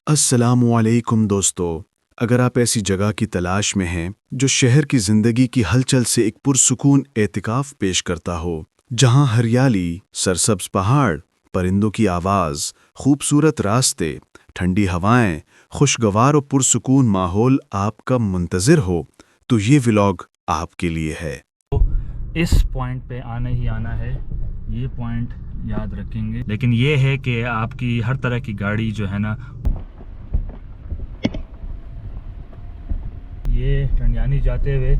अस्सलामुअलैकुम दोस्तों। अगर आप ऐसी जगह की तलाश में हैं जो शहर की ज़िंदगी की हलचल से एक पुरसुकून एतिकाफ़ पेश करता हो, जहां हरियाली, सरसब्ज़ पहाड़, परिंदों की आवाज़, खूबसूरत रास्ते, ठंडी हवाएं, खुशगवार और पुरसुकून माहौल आपका मुंतज़िर हो, तो ये व्लॉग आपके लिए है। इस पॉइंट पे आना ही आना है, ये पॉइंट याद रखेंगे। लेकिन ये है कि आपकी हर तरह की गाड़ी जो है ना, ये टंडियानी जाते हुए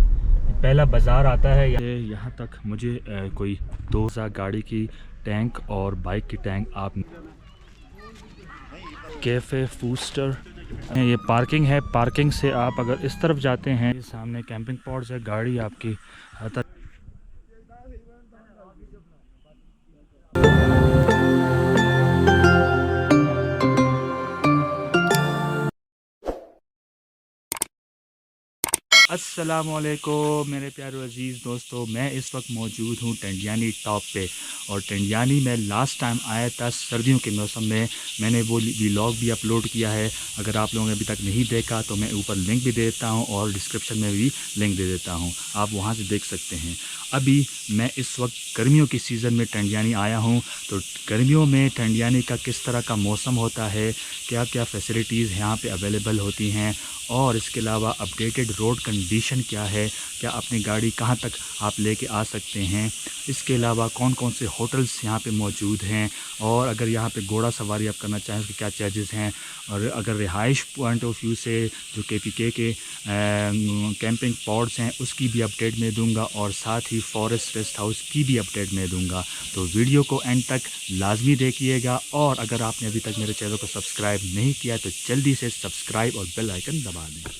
पहला बाज़ार आता है। यहाँ तक मुझे कोई 2000 गाड़ी की टैंक और बाइक की टैंक आप कैफ़े फूस्टर, ये पार्किंग है। पार्किंग से आप अगर इस तरफ जाते हैं, सामने कैंपिंग पॉड्स है, गाड़ी आपकी हर तरफ। अस्सलामुअलैकुम मेरे प्यारे अजीज़ दोस्तों, मैं इस वक्त मौजूद हूँ टंडियानी टॉप पे। और टंडियानी में लास्ट टाइम आया था सर्दियों के मौसम में। मैंने वो व्लॉग भी अपलोड किया है। अगर आप लोगों ने अभी तक नहीं देखा तो मैं ऊपर लिंक भी दे देता हूँ और डिस्क्रिप्शन में भी लिंक दे देता हूँ, आप वहाँ से देख सकते हैं। अभी मैं इस वक्त गर्मियों की सीज़न में टंडियानी आया हूँ। तो गर्मियों में टंडियानी का किस तरह का मौसम होता है, क्या क्या फ़ैसिलिटीज़ यहाँ पे अवेलेबल होती हैं, और इसके अलावा अपडेटेड रोड कंडीशन क्या है, क्या अपनी गाड़ी कहाँ तक आप लेके आ सकते हैं, इसके अलावा कौन कौन से होटल्स यहाँ पे मौजूद हैं, और अगर यहाँ पे घोड़ा सवारी आप करना चाहें उसके क्या चार्जेस हैं, और अगर रिहाइश पॉइंट ऑफ व्यू से जो KPK के कैंपिंग पॉड्स हैं उसकी भी अपडेट मैं दूंगा, और साथ ही फॉरेस्ट रेस्ट हाउस की भी अपडेट मैं दूंगा। तो वीडियो को एंड तक लाजमी देखिएगा, और अगर आपने अभी तक मेरे चैनल को सब्सक्राइब नहीं किया तो जल्दी से सब्सक्राइब और बेल आइकन दबा दें।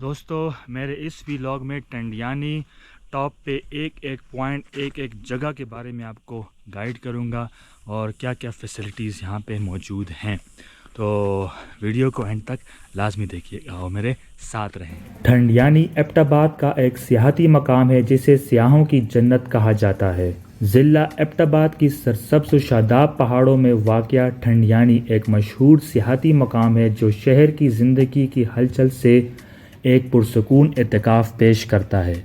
दोस्तों, मेरे इस व्लॉग में टंडियानी टॉप पे एक एक पॉइंट, एक एक जगह के बारे में आपको गाइड करूंगा और क्या क्या फ़ैसिलिटीज़ यहाँ पे मौजूद हैं। तो वीडियो को एंड तक लाजमी देखिएगा और मेरे साथ रहें। टंडियानी एबटाबाद का एक सियाहती मकाम है जिसे सियाहों की जन्नत कहा जाता है। ज़िला एबटाबाद की सरसब्ज़ शादाब पहाड़ों में वाक़या टंडियानी एक मशहूर सियाहती मकाम है जो शहर की ज़िंदगी की हलचल से एक पुरसुकून एतिकाफ़ पेश करता है।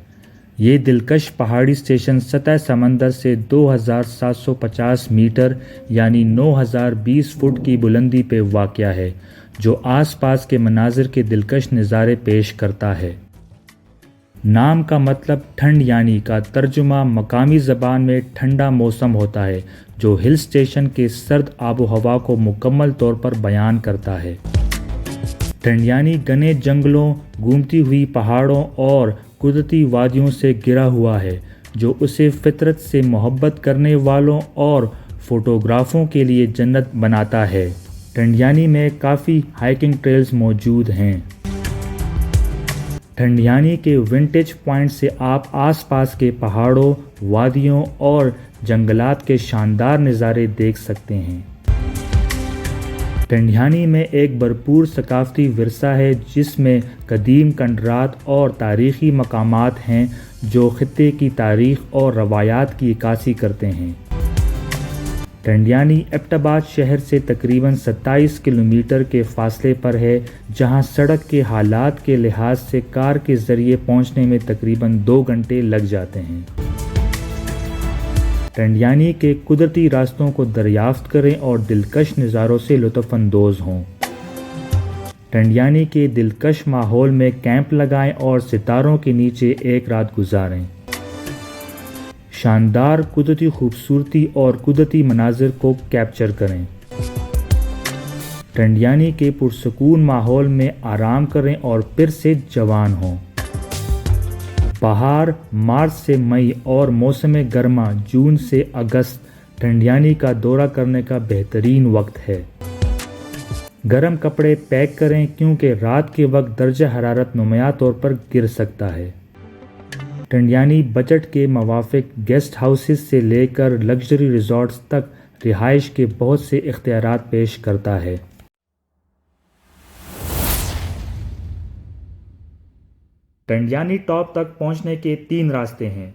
ये दिलकश पहाड़ी स्टेशन सतह समंदर से 2750 मीटर यानी 9020 फुट की बुलंदी पे वाक़या है, जो आसपास के मनाजिर के दिलकश नज़ारे पेश करता है। नाम का मतलब ठंड का तर्जुमा मकामी ज़बान में ठंडा मौसम होता है, जो हिल स्टेशन के सर्द आबो हवा को मुकम्मल तौर पर बयान करता है। टंडियानी घने जंगलों, घूमती हुई पहाड़ों और कुदरती वादियों से घिरा हुआ है, जो उसे फितरत से मोहब्बत करने वालों और फोटोग्राफों के लिए जन्नत बनाता है। टंडियानी में काफ़ी हाइकिंग ट्रेल्स मौजूद हैं। टंडियानी के विंटेज पॉइंट से आप आसपास के पहाड़ों, वादियों और जंगलात के शानदार नज़ारे देख सकते हैं। टंडियानी में एक भरपूर सकाफ़ती विरसा है जिसमें कदीम खंडरात और तारीख़ी मकामात हैं जो ख़ित्ते की तारीख़ और रवायात की इक्कासी करते हैं। टंडियानी एबटाबाद शहर से तकरीबन 27 किलोमीटर के फासले पर है, जहां सड़क के हालात के लिहाज से कार के ज़रिए पहुंचने में तकरीबन 2 घंटे लग जाते हैं। टंडियानी के कुदरती रास्तों को दरियाफ्त करें और दिलकश नज़ारों से लुत्फ़अंदोज़ हों। टंडियानी के दिलकश माहौल में कैंप लगाएं और सितारों के नीचे एक रात गुजारें। शानदार कुदरती खूबसूरती और कुदरती मनाजिर को कैप्चर करें। टंडियानी के पुरसुकून माहौल में आराम करें और फिर से जवान हों। बहार मार्च से मई और मौसम गर्मा जून से अगस्त टंडियानी का दौरा करने का बेहतरीन वक्त है। गर्म कपड़े पैक करें क्योंकि रात के वक्त दर्जा हरारत नुमाया तौर पर गिर सकता है। टंडियानी बजट के मुवाफिक गेस्ट हाउसेस से लेकर लग्जरी रिजॉर्ट्स तक रिहाइश के बहुत से इख्तियारात पेश करता है। टंडियानी टॉप तक पहुंचने के 3 रास्ते हैं।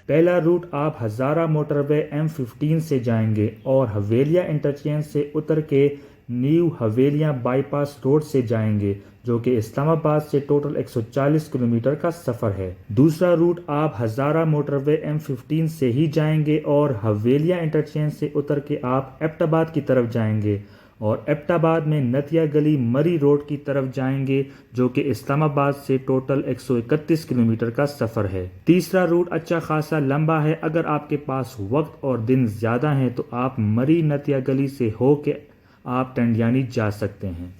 पहला रूट आप हज़ारा मोटरवे M15 से जाएंगे और हवेलिया इंटरचेंज से उतर के न्यू हवेलियाँ बाईपास रोड से जाएंगे, जो कि इस्लामाबाद से टोटल 140 किलोमीटर का सफ़र है। दूसरा रूट आप हज़ारा मोटरवे M15 से ही जाएंगे और हवेलियाँ इंटरचेंज से उतर के आप एबटाबाद की तरफ जाएंगे और एबटाबाद में नतिया गली मरी रोड की तरफ जाएंगे, जो कि इस्लामाबाद से टोटल 131 किलोमीटर का सफ़र है। तीसरा रूट अच्छा खासा लंबा है। अगर आपके पास वक्त और दिन ज़्यादा हैं तो आप मरी नतिया गली से हो के आप टंडियानी जा सकते हैं।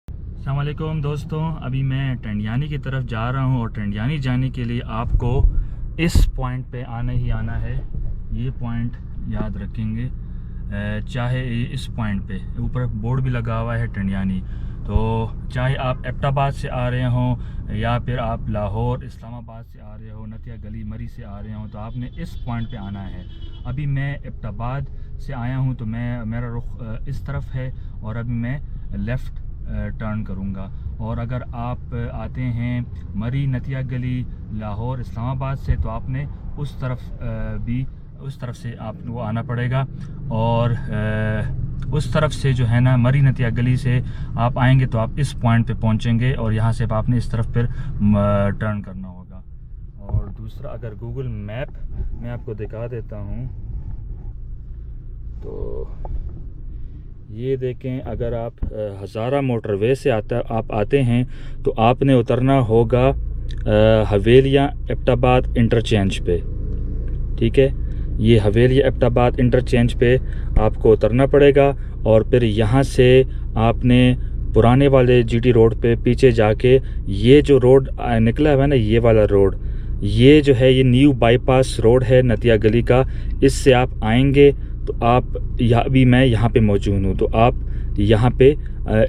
अस्सलाम वालेकुम दोस्तों, अभी मैं टंडियानी की तरफ जा रहा हूँ और टंडियानी जाने के लिए आपको इस पॉइंट पे आना ही आना है। ये पॉइंट याद रखेंगे, चाहे इस पॉइंट पे ऊपर बोर्ड भी लगा हुआ है टंडियानी, तो चाहे आप एबटाबाद से आ रहे हों या फिर आप लाहौर इस्लामाबाद से आ रहे हो, नतिया गली मरी से आ रहे हों, तो आपने इस पॉइंट पे आना है। अभी मैं एबटाबाद से आया हूँ तो मेरा रुख इस तरफ है और अभी मैं लेफ़्ट टर्न करूँगा। और अगर आप आते हैं मरी नतिया गली लाहौर इस्लामाबाद से तो आपने उस तरफ से आपको आना पड़ेगा और उस तरफ से जो है ना मरी नतिया गली से आप आएंगे तो आप इस पॉइंट पे पहुंचेंगे और यहाँ से आपने इस तरफ फिर टर्न करना होगा। और दूसरा, अगर गूगल मैप मैं आपको दिखा देता हूँ तो ये देखें, अगर आप हज़ारा मोटरवे से आप आते हैं तो आपने उतरना होगा हवेलियाँ एबटाबाद इंटरचेंज पे। ठीक है, ये हवेलियाँ एबटाबाद इंटरचेंज पे आपको उतरना पड़ेगा और फिर यहाँ से आपने पुराने वाले GT रोड पे पीछे जाके ये जो रोड निकला है ना, ये वाला रोड, ये जो है ये न्यू बाईपास रोड है नतिया गली का। इससे आप आएंगे तो आप मैं यहाँ पे मौजूद हूँ, तो आप यहाँ पे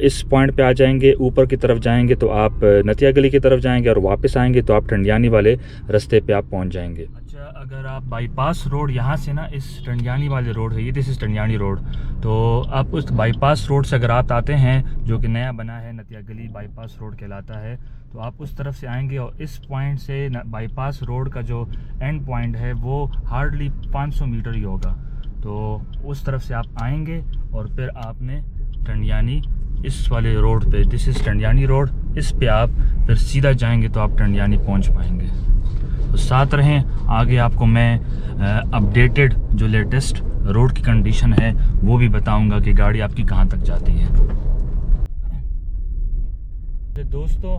इस पॉइंट पे आ जाएंगे। ऊपर की तरफ जाएंगे तो आप नतिया गली की तरफ जाएंगे और वापस आएंगे तो आप टंडियानी वाले रास्ते पे आप पहुँच जाएंगे। अच्छा, अगर आप बाईपास रोड यहाँ से ना इस टंडियानी वाले रोड है, ये दिस इज़ टंडियानी रोड, तो आप उस बाईपास रोड से अगर आप आते हैं, जो कि नया बना है नतिया गली बाईपास रोड कहलाता है, तो आप उस तरफ से आएंगे और इस पॉइंट से बाईपास रोड का जो एंड पॉइंट है वो हार्डली 500 मीटर ही होगा। तो उस तरफ से आप आएंगे और फिर आपने टंडियानी इस वाले रोड पे, दिस इज़ टंडियानी रोड, इस पे आप फिर सीधा जाएंगे तो आप टंडियानी पहुंच पाएंगे। तो साथ रहें, आगे आपको मैं अपडेटेड जो लेटेस्ट रोड की कंडीशन है वो भी बताऊंगा कि गाड़ी आपकी कहां तक जाती है। तो दोस्तों,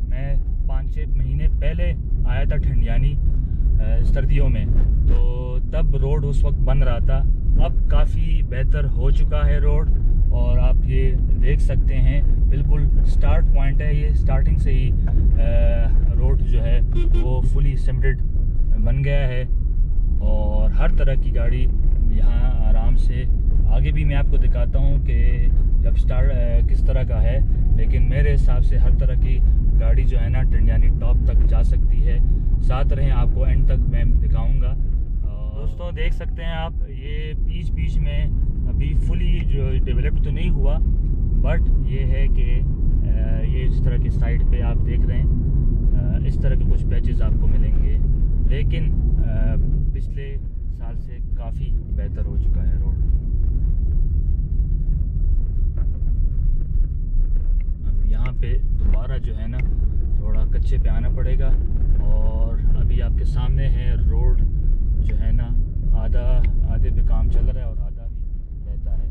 मैं 5-6 महीने पहले आया था टंडियानी सर्दियों में, तो तब रोड उस वक्त बन रहा था। अब काफ़ी बेहतर हो चुका है रोड और आप ये देख सकते हैं बिल्कुल स्टार्ट पॉइंट है, ये स्टार्टिंग से ही रोड जो है वो फुली सीमेंटेड बन गया है और हर तरह की गाड़ी यहाँ आराम से, आगे भी मैं आपको दिखाता हूँ कि जब स्टार्ट किस तरह का है, लेकिन मेरे हिसाब से हर तरह की गाड़ी जो है ना टंडियानी टॉप तक जा सकती है। साथ रहें, आपको एंड तक मैं दिखाऊंगा। दोस्तों देख सकते हैं आप, ये बीच में अभी फुली जो डेवलप्ड तो नहीं हुआ, बट ये है कि ये इस तरह की साइड पे आप देख रहे हैं, इस तरह के कुछ पैचेस आपको मिलेंगे, लेकिन पिछले साल से काफ़ी बेहतर हो चुका है रोड। अब यहाँ पे दोबारा जो है ना थोड़ा कच्चे पे आना पड़ेगा और अभी आपके सामने है रोड जो है ना आधे पे काम चल रहा है और आधा भी रहता है।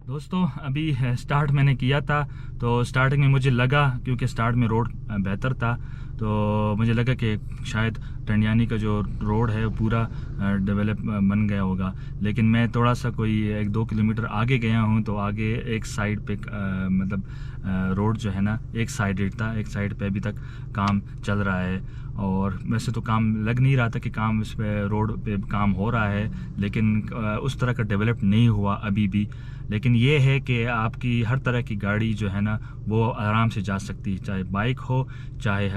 दोस्तों अभी स्टार्ट मैंने किया था, तो स्टार्टिंग में मुझे लगा, क्योंकि स्टार्ट में रोड बेहतर था, तो मुझे लगा कि शायद टंडियानी का जो रोड है वो पूरा डेवलप बन गया होगा, लेकिन मैं थोड़ा सा कोई 1-2 किलोमीटर आगे गया हूँ तो आगे एक साइड पे मतलब रोड जो है ना एक साइड था, एक साइड पे अभी तक काम चल रहा है। और वैसे तो काम लग नहीं रहा था कि काम इस पे रोड पे काम हो रहा है, लेकिन उस तरह का डेवलप नहीं हुआ अभी भी। लेकिन ये है कि आपकी हर तरह की गाड़ी जो है ना वो आराम से जा सकती है, चाहे बाइक हो, चाहे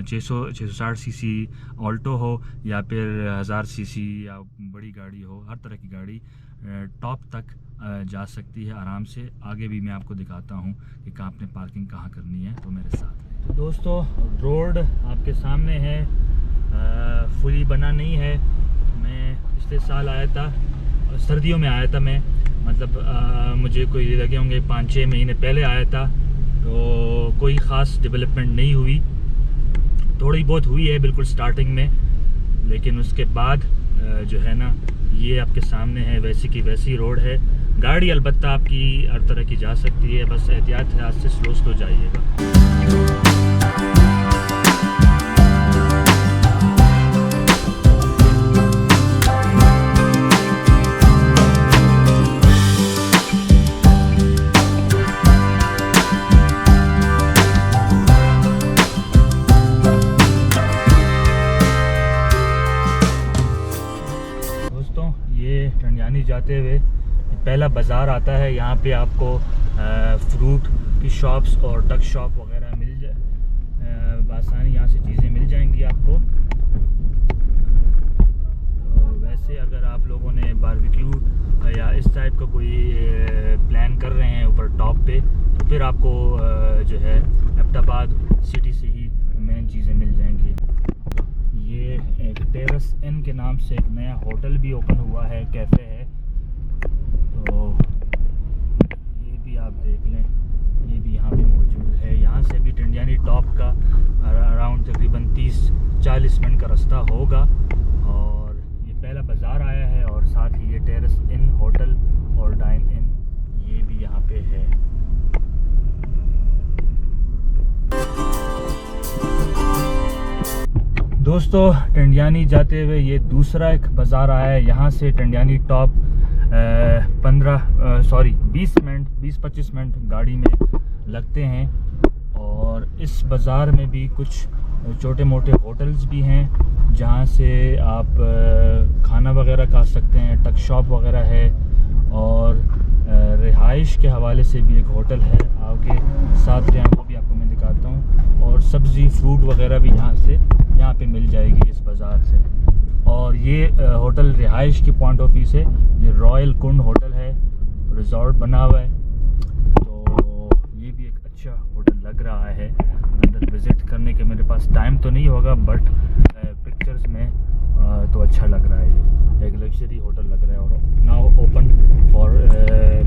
660 सीसी ऑल्टो हो, या फिर 1000 सीसी या बड़ी गाड़ी हो, हर तरह की गाड़ी टॉप तक जा सकती है आराम से। आगे भी मैं आपको दिखाता हूँ कि आपने पार्किंग कहाँ करनी है, तो मेरे साथ है। तो दोस्तों रोड आपके सामने है, फुली बना नहीं है। मैं पिछले साल आया था, सर्दियों में आया था मैं, मतलब मुझे कोई लगे होंगे 5-6 महीने पहले आया था, तो कोई ख़ास डेवलपमेंट नहीं हुई, थोड़ी बहुत हुई है बिल्कुल स्टार्टिंग में, लेकिन उसके बाद जो है ना ये आपके सामने है, वैसी की वैसी रोड है। गाड़ी अलबत्ता आपकी हर तरह की जा सकती है, बस एहतियात से स्लो जाइएगा। ये टंडियानी जाते हुए पहला बाज़ार आता है, यहाँ पे आपको फ्रूट की शॉप्स और डक शॉप वगैरह मिल जाए आसानी, यहाँ से चीज़ें मिल जाएंगी आपको। तो वैसे अगर आप लोगों ने बारबेक्यू या इस टाइप का कोई प्लान कर रहे हैं ऊपर टॉप पे, तो फिर आपको जो है एबटाबाद सिटी से ही मेन चीज़ें मिल जाएंगी। ये एक टेरेस इन के नाम से एक नया होटल भी ओपन हुआ है, कैफ़े है, तो ये भी आप देख लें, ये भी यहाँ पे मौजूद है। यहाँ से भी टंडियानी टॉप का अराउंड तकरीबन 30-40 मिनट का रास्ता होगा। और ये पहला बाज़ार आया है, और साथ ही ये टेरेस इन होटल और डाइन इन ये भी यहाँ पे है। दोस्तों टंडियानी जाते हुए ये दूसरा एक बाज़ार आया है, यहाँ से टंडियानी टॉप 20-25 मिनट गाड़ी में लगते हैं। और इस बाज़ार में भी कुछ छोटे मोटे होटल्स भी हैं जहाँ से आप खाना वगैरह खा सकते हैं, टक शॉप वगैरह है, और रिहाइश के हवाले से भी एक होटल है आगे साथ में, आपको भी आपको मैं दिखाता हूँ। और सब्ज़ी फ्रूट वगैरह भी यहाँ पे मिल जाएगी इस बाज़ार से। और ये होटल रिहाइश की पॉइंट ऑफ व्यू से ये रॉयल कुंड होटल है, रिजॉर्ट बना हुआ है, तो ये भी एक अच्छा होटल लग रहा है। अंदर विज़िट करने के मेरे पास टाइम तो नहीं होगा, बट पिक्चर्स में तो अच्छा लग रहा है। ये एक लग्जरी होटल लग रहा है, और नाउ ओपन फॉर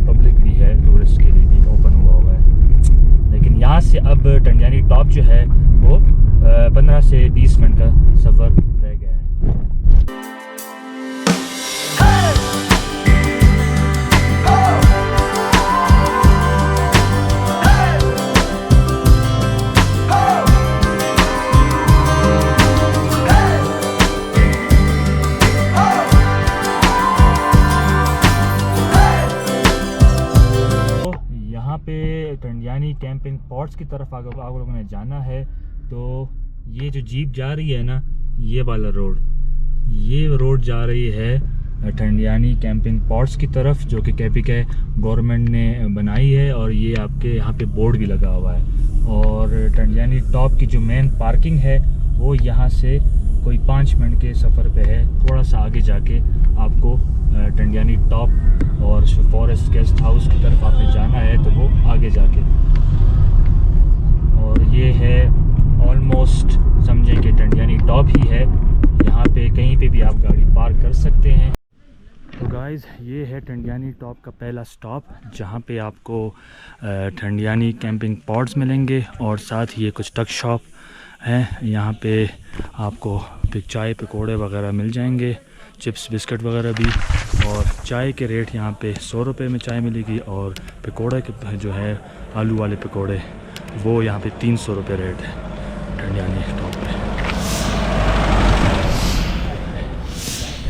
पब्लिक भी है, टूरिस्ट के लिए भी ओपन हुआ है। लेकिन यहाँ से अब टंडियानी टॉप जो है वो 15 से 20 मिनट का सफ़र रह गया है। टंडियानी कैंपिंग पॉट्स की तरफ आप लोगों ने जाना है, तो ये जो जीप जा रही है ना, ये वाला रोड, ये रोड जा रही है टंडियानी कैंपिंग पॉट्स की तरफ, जो कि केपीके गवर्नमेंट ने बनाई है, और ये आपके यहाँ पे बोर्ड भी लगा हुआ है। और टंडियानी टॉप की जो मेन पार्किंग है वो यहाँ से कोई 5 मिनट के सफ़र पे है। थोड़ा सा आगे जाके आपको टंडियानी टॉप और फॉरेस्ट गेस्ट हाउस की तरफ आपने जाना है, तो वो आगे जाके, और ये है ऑलमोस्ट समझें कि टंडियानी टॉप ही है। यहाँ पे कहीं पे भी आप गाड़ी पार्क कर सकते हैं। तो गाइज़ ये है टंडियानी टॉप का पहला स्टॉप, जहाँ पे आपको टंडियानी कैंपिंग पॉट्स मिलेंगे, और साथ ही ये कुछ टक शॉप हैं। यहाँ पे आपको चाय पकौड़े वगैरह मिल जाएंगे, चिप्स बिस्किट वगैरह भी। और चाय के रेट यहाँ पे 100 रुपये में चाय मिलेगी, और पकौड़े के जो है आलू वाले पकौड़े वो यहाँ पे 300 रुपये रेट है। टंडियानी टॉप पे।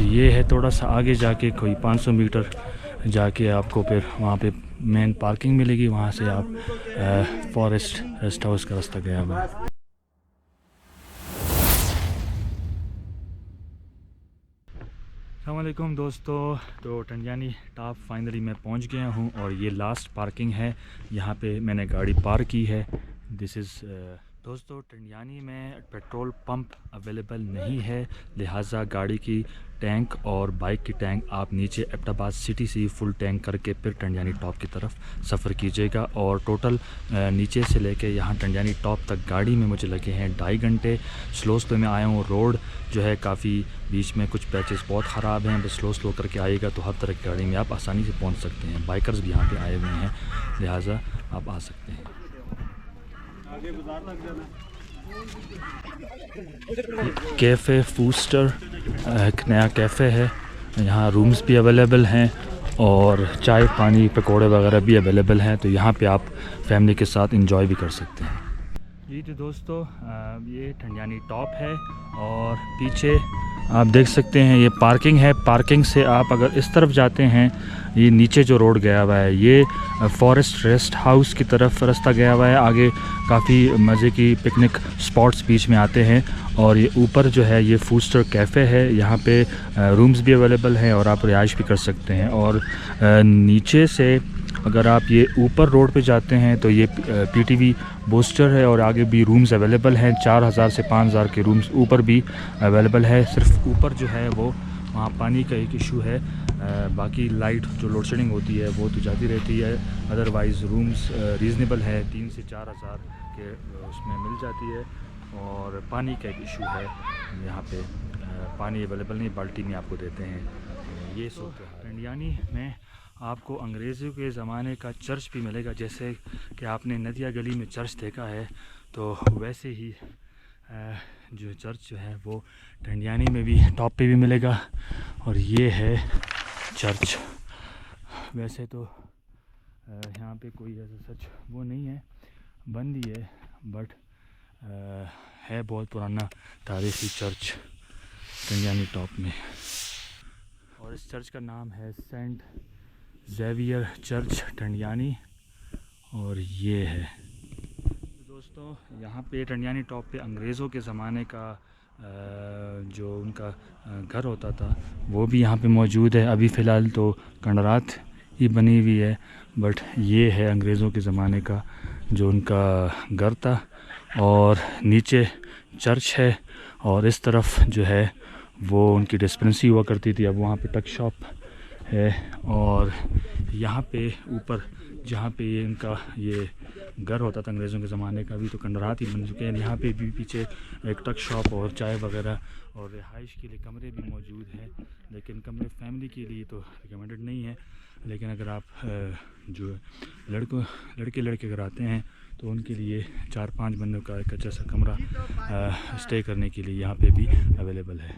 ये है थोड़ा सा आगे जाके कोई 500 मीटर जाके आपको फिर वहाँ पे मेन पार्किंग मिलेगी, वहाँ से आप फॉरेस्ट रेस्ट हाउस का रास्ता गया हुआ है। अस्सलामुअलैकुम दोस्तों, तो टंडियानी टॉप फाइनली मैं पहुंच गया हूं और ये लास्ट पार्किंग है, यहाँ पे मैंने गाड़ी पार्क की है। दिस इज़ दोस्तों टंडियानी में पेट्रोल पंप अवेलेबल नहीं है, लिहाजा गाड़ी की टैंक और बाइक की टैंक आप नीचे एबटाबाद सिटी से फुल टैंक करके फिर टंडियानी टॉप की तरफ सफ़र कीजिएगा। और टोटल नीचे से लेके यहाँ टंडियानी टॉप तक गाड़ी में मुझे लगे हैं 2.5 घंटे। स्लो स्लो में आया हूँ, रोड जो है काफ़ी बीच में कुछ पैचेस बहुत ख़राब हैं, बस स्लो करके आइएगा तो हर तरह की गाड़ी में आप आसानी से पहुँच सकते हैं। बाइकर्स भी यहाँ पे आए हुए हैं, लिहाजा आप आ सकते हैं। कैफ़े फूस्टर एक नया कैफ़े है, यहाँ रूम्स भी अवेलेबल हैं और चाय पानी पकोड़े वगैरह भी अवेलेबल हैं, तो यहाँ पे आप फैमिली के साथ एंजॉय भी कर सकते हैं। जी तो दोस्तों ये टंडियानी टॉप है और पीछे आप देख सकते हैं ये पार्किंग है। पार्किंग से आप अगर इस तरफ जाते हैं, ये नीचे जो रोड गया हुआ है ये फॉरेस्ट रेस्ट हाउस की तरफ रास्ता गया हुआ है। आगे काफ़ी मज़े की पिकनिक स्पॉट्स बीच में आते हैं और ये ऊपर जो है ये फूस्टर कैफ़े है, यहाँ पे रूम्स भी अवेलेबल हैं और आप रिहाइश भी कर सकते हैं। और नीचे से अगर आप ये ऊपर रोड पे जाते हैं तो ये पीटीवी बूस्टर है और आगे भी रूम्स अवेलेबल हैं। 4000 से 5000 के रूम्स ऊपर भी अवेलेबल है। सिर्फ ऊपर जो है वो वहाँ पानी का एक इशू है, बाकी लाइट जो लोड शेडिंग होती है वो तो जाती रहती है। अदरवाइज़ रूम्स रीज़नेबल है, 3 से 4000 के उसमें मिल जाती है। और पानी का एक इशू है, यहाँ पे पानी अवेलेबल नहीं, बाल्टी में आपको देते हैं। ये सूरत है। टंडियानी में आपको अंग्रेज़ों के ज़माने का चर्च भी मिलेगा, जैसे कि आपने नदिया गली में चर्च देखा है, तो वैसे ही जो चर्च जो है वो टंडियानी में भी टॉप पे भी मिलेगा। और ये है चर्च। वैसे तो यहाँ पे कोई ऐसा सच वो नहीं है, बंद ही है, बट है बहुत पुराना तारीख़ी चर्च टंडियानी टॉप में। और इस चर्च का नाम है सेंट ज़ेवियर चर्च टंडियानी। और ये है दोस्तों, यहाँ पे टंडियानी टॉप पे अंग्रेज़ों के ज़माने का जो उनका घर होता था वो भी यहाँ पे मौजूद है। अभी फ़िलहाल तो खंडरात ही बनी हुई है, बट ये है अंग्रेज़ों के ज़माने का जो उनका घर था। और नीचे चर्च है और इस तरफ जो है वो उनकी डिस्पेंसरी हुआ करती थी, अब वहाँ पे टक शॉप है। और यहाँ पे ऊपर जहाँ पे ये इनका ये घर होता था अंग्रेज़ों के ज़माने का, अभी तो खंडरात ही बन चुके हैं। यहाँ पे भी पीछे एक टक शॉप और चाय वगैरह और रिहाइश के लिए कमरे भी मौजूद हैं, लेकिन कमरे फैमिली के लिए तो रिकमेंडेड नहीं है। लेकिन अगर आप जो लड़के अगर आते हैं तो उनके लिए 4-5 बंदों का एक अच्छा सा कमरा स्टे करने के लिए यहाँ पे भी अवेलेबल है।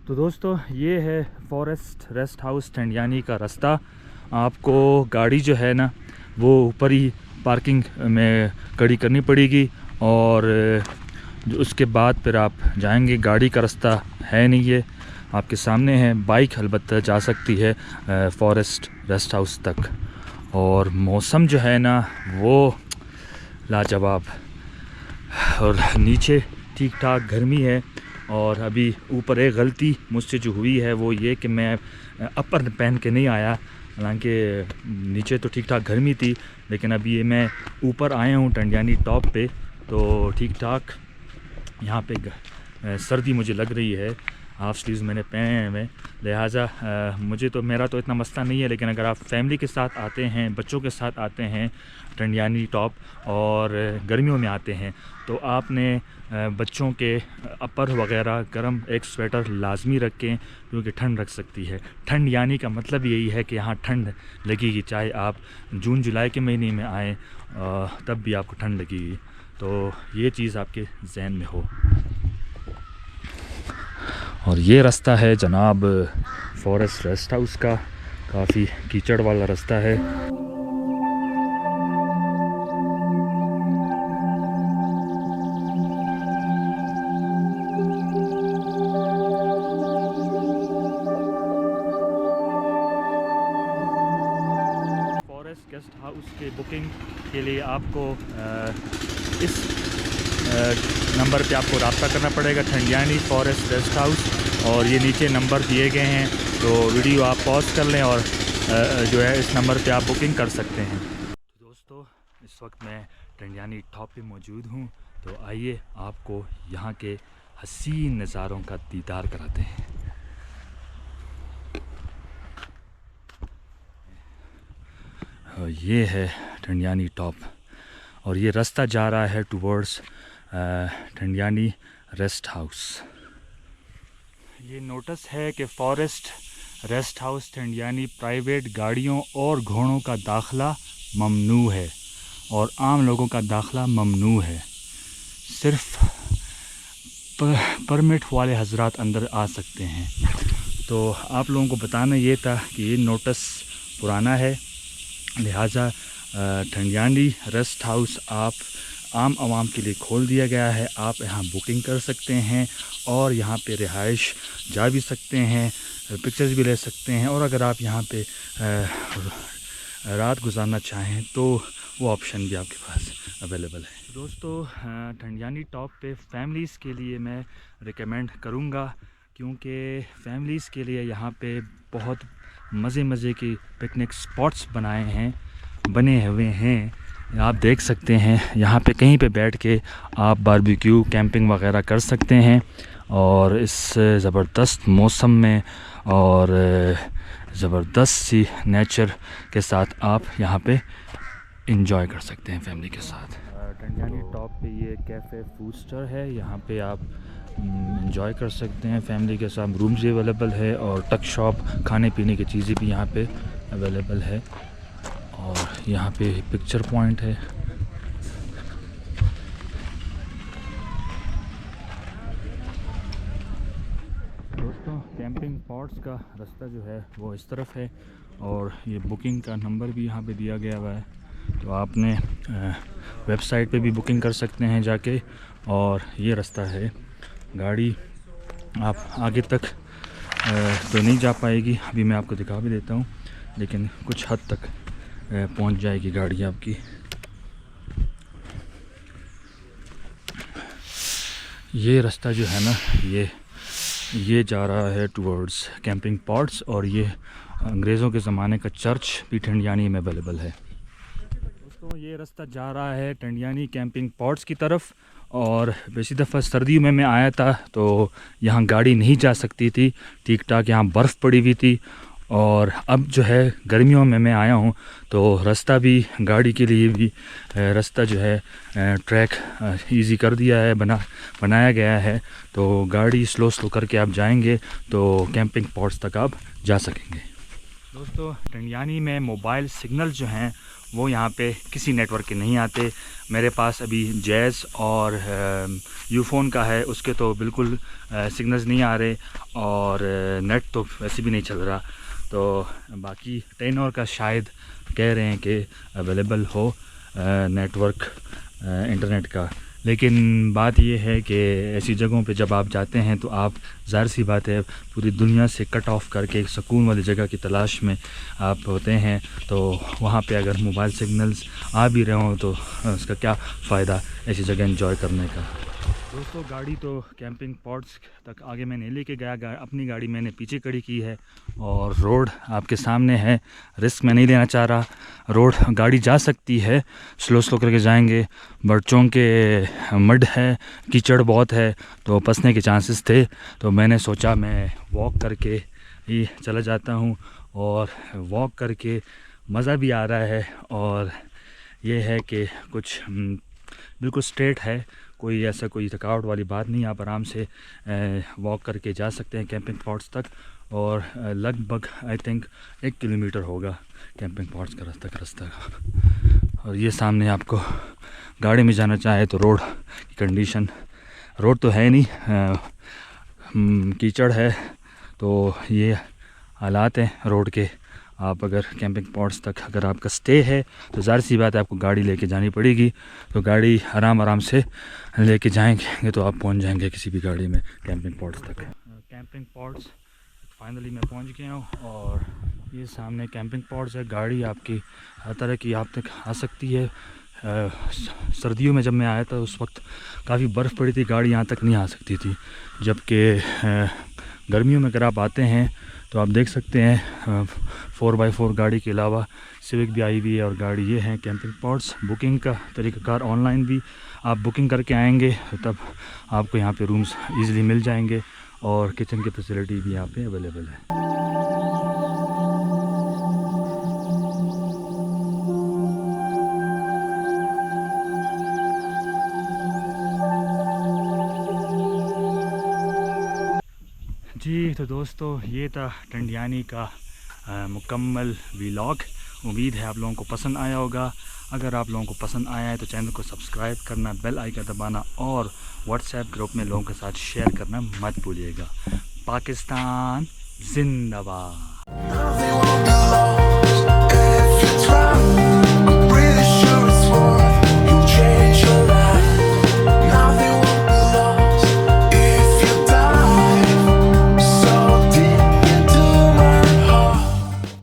तो दोस्तों ये है फॉरेस्ट रेस्ट हाउस टंडियानी का रास्ता। आपको गाड़ी जो है ना वो ऊपर ही पार्किंग में खड़ी करनी पड़ेगी और उसके बाद फिर आप जाएंगे। गाड़ी का रास्ता है नहीं, ये आपके सामने है। बाइक अलबत्ता जा सकती है फॉरेस्ट रेस्ट हाउस तक। और मौसम जो है ना वो लाजवाब, और नीचे ठीक ठाक गर्मी है। और अभी ऊपर एक गलती मुझसे जो हुई है वो ये कि मैं अपर पहन के नहीं आया, हालांकि नीचे तो ठीक ठाक गर्मी थी, लेकिन अभी ये मैं ऊपर आया हूँ टंडियानी टॉप पे तो ठीक ठाक यहाँ पे सर्दी मुझे लग रही है। हाफ़ स्लीव्स मैंने पहने हुए, लिहाजा मुझे तो मेरा तो इतना मसला नहीं है। लेकिन अगर आप फैमिली के साथ आते हैं, बच्चों के साथ आते हैं टंडियानी टॉप और गर्मियों में आते हैं, तो आपने बच्चों के अपर वगैरह गर्म एक स्वेटर लाजमी रखें, क्योंकि ठंड लग सकती है। ठंड यानी का मतलब यही है कि यहाँ ठंड लगेगी, चाहे आप जून जुलाई के महीने में आएँ तब भी आपको ठंड लगेगी। तो ये चीज़ आपके जहन में हो। और ये रास्ता है जनाब फॉरेस्ट रेस्ट हाउस का, काफ़ी कीचड़ वाला रास्ता है। फॉरेस्ट गेस्ट हाउस के बुकिंग के लिए आपको इस नंबर पे आपको रब्ता करना पड़ेगा, ठंडियानी फॉरेस्ट गेस्ट हाउस। और ये नीचे नंबर दिए गए हैं, तो वीडियो आप पॉज कर लें और जो है इस नंबर पे आप बुकिंग कर सकते हैं। तो दोस्तों, इस वक्त मैं ठंडियानी टॉप पे मौजूद हूँ, तो आइए आपको यहाँ के हसीन नज़ारों का दीदार कराते हैं। ये है ठंडियानी टॉप और ये रास्ता जा रहा है टुवर्ड्स ठंडियानी रेस्ट हाउस। ये नोटिस है कि forest rest house Thandiani private गाड़ियों और घोड़ों का दाखिला ममनू है और आम लोगों का दाखिला ममनू है। सिर्फ परमिट वाले हजरात अंदर आ सकते हैं। तो आप लोगों को बताना ये था कि ये नोटिस पुराना है, लिहाजा ठंडियानी रेस्ट हाउस आप आम आवाम के लिए खोल दिया गया है। आप यहाँ बुकिंग कर सकते हैं और यहाँ पे रिहाइश जा भी सकते हैं, पिक्चर्स भी ले सकते हैं, और अगर आप यहाँ पे रात गुजारना चाहें तो वो ऑप्शन भी आपके पास अवेलेबल है। दोस्तों, ठंडियानी टॉप पे फैमिलीज़ के लिए मैं रिकमेंड करूँगा, क्योंकि फैमिलीज़ के लिए यहाँ पे बहुत मज़े की पिकनिक स्पॉट्स बने हुए हैं। आप देख सकते हैं यहाँ पे कहीं पे बैठ के आप बारबेक्यू कैंपिंग वगैरह कर सकते हैं, और इस ज़बरदस्त मौसम में और ज़बरदस्त सी नेचर के साथ आप यहाँ पे इंजॉय कर सकते हैं फैमिली के साथ। ठंडियानी टॉप पे ये कैफ़े फूस्टर है, यहाँ पे आप इंजॉय कर सकते हैं फैमिली के साथ। रूम्स भी अवेलेबल है और टक शॉप, खाने पीने की चीज़ें भी यहाँ पे अवेलेबल है। और यहाँ पे पिक्चर पॉइंट है। दोस्तों, कैंपिंग पॉट्स का रास्ता जो है वो इस तरफ है, और ये बुकिंग का नंबर भी यहाँ पे दिया गया हुआ है, तो आपने वेबसाइट पे भी बुकिंग कर सकते हैं जाके। और ये रास्ता है, गाड़ी आप आगे तक तो नहीं जा पाएगी, अभी मैं आपको दिखा भी देता हूँ, लेकिन कुछ हद तक पहुंच जाएगी गाड़ी आपकी। ये रास्ता जो है ना, ये जा रहा है टुवर्ड्स कैंपिंग पॉट्स, और ये अंग्रेज़ों के ज़माने का चर्च भी ठंडियानी में अवेलेबल है। दोस्तों, ये रास्ता जा रहा है ठंडियानी कैंपिंग पॉट्स की तरफ, और पिछली दफ़ा सर्दियों में मैं आया था तो यहाँ गाड़ी नहीं जा सकती थी ठीक ठाक, यहाँ बर्फ़ पड़ी हुई थी। और अब जो है गर्मियों में मैं आया हूँ तो रास्ता भी गाड़ी के लिए भी रास्ता जो है ट्रैक इजी कर दिया है, बनाया गया है, तो गाड़ी स्लो करके आप जाएंगे तो कैंपिंग पॉट्स तक आप जा सकेंगे। दोस्तों, ठंडियानी में मोबाइल सिग्नल जो हैं वो यहाँ पे किसी नेटवर्क के नहीं आते। मेरे पास अभी जैज़ और यूफोन का है, उसके तो बिल्कुल सिग्नल्स नहीं आ रहे, और नेट तो वैसे भी नहीं चल रहा। तो बाकी टेनोर का शायद कह रहे हैं कि अवेलेबल हो नेटवर्क इंटरनेट का, लेकिन बात ये है कि ऐसी जगहों पे जब आप जाते हैं तो आप ज़ाहिर सी बात है पूरी दुनिया से कट ऑफ करके एक सुकून वाली जगह की तलाश में आप होते हैं, तो वहाँ पे अगर मोबाइल सिग्नल्स आ भी रहे हों तो उसका क्या फ़ायदा ऐसी जगह एंजॉय करने का। दोस्तों, गाड़ी तो कैंपिंग पॉट्स तक आगे मैं नहीं लेके गया, अपनी गाड़ी मैंने पीछे खड़ी की है, और रोड आपके सामने है, रिस्क मैं नहीं लेना चाह रहा। रोड गाड़ी जा सकती है, स्लो करके जाएंगे, बच्चों के मड है, कीचड़ बहुत है, तो फंसने के चांसेस थे, तो मैंने सोचा मैं वॉक करके ही चला जाता हूँ, और वॉक करके मज़ा भी आ रहा है। और ये है कि कुछ बिल्कुल स्ट्रेट है, कोई ऐसा कोई थकावट वाली बात नहीं। आप आराम से वॉक करके जा सकते हैं कैंपिंग स्पॉट्स तक। और लगभग आई थिंक 1 किलोमीटर होगा कैंपिंग स्पॉट्स का रास्ता और ये सामने आपको गाड़ी में जाना चाहे तो रोड की कंडीशन, रोड तो है नहीं, कीचड़ है, तो ये हालात हैं रोड के। आप अगर कैंपिंग स्पॉट्स तक अगर आपका स्टे है तो ज़ाहिर सी बात है आपको गाड़ी लेके जानी पड़ेगी। तो गाड़ी आराम से लेके जाएंगे तो आप पहुंच जाएंगे किसी भी गाड़ी में कैंपिंग स्पॉट्स तक। कैंपिंग स्पॉट्स फाइनली मैं पहुंच गया हूं और ये सामने कैंपिंग स्पॉट्स है। गाड़ी आपकी हर तरह की आप तक आ सकती है। सर्दियों में जब मैं आया था उस वक्त काफ़ी बर्फ़ पड़ी थी, गाड़ी यहाँ तक नहीं आ सकती थी। जबकि गर्मियों में अगर आप आते हैं तो आप देख सकते हैं 4x4 गाड़ी के अलावा सिविक भी आई हुई है और गाड़ी ये है कैंपिंग स्पॉट्स। बुकिंग का तरीक़ाकार ऑनलाइन भी आप बुकिंग करके आएंगे तो तब आपको यहाँ पे रूम्स इजीली मिल जाएंगे और किचन की फैसिलिटी भी यहाँ पे अवेलेबल है। जी तो दोस्तों ये था टंडियानी का मुकम्मल व्लॉग। उम्मीद है आप लोगों को पसंद आया होगा। अगर आप लोगों को पसंद आया है तो चैनल को सब्सक्राइब करना, बेल आइकन दबाना और व्हाट्सएप ग्रुप में लोगों के साथ शेयर करना मत भूलिएगा। पाकिस्तान जिंदाबाद।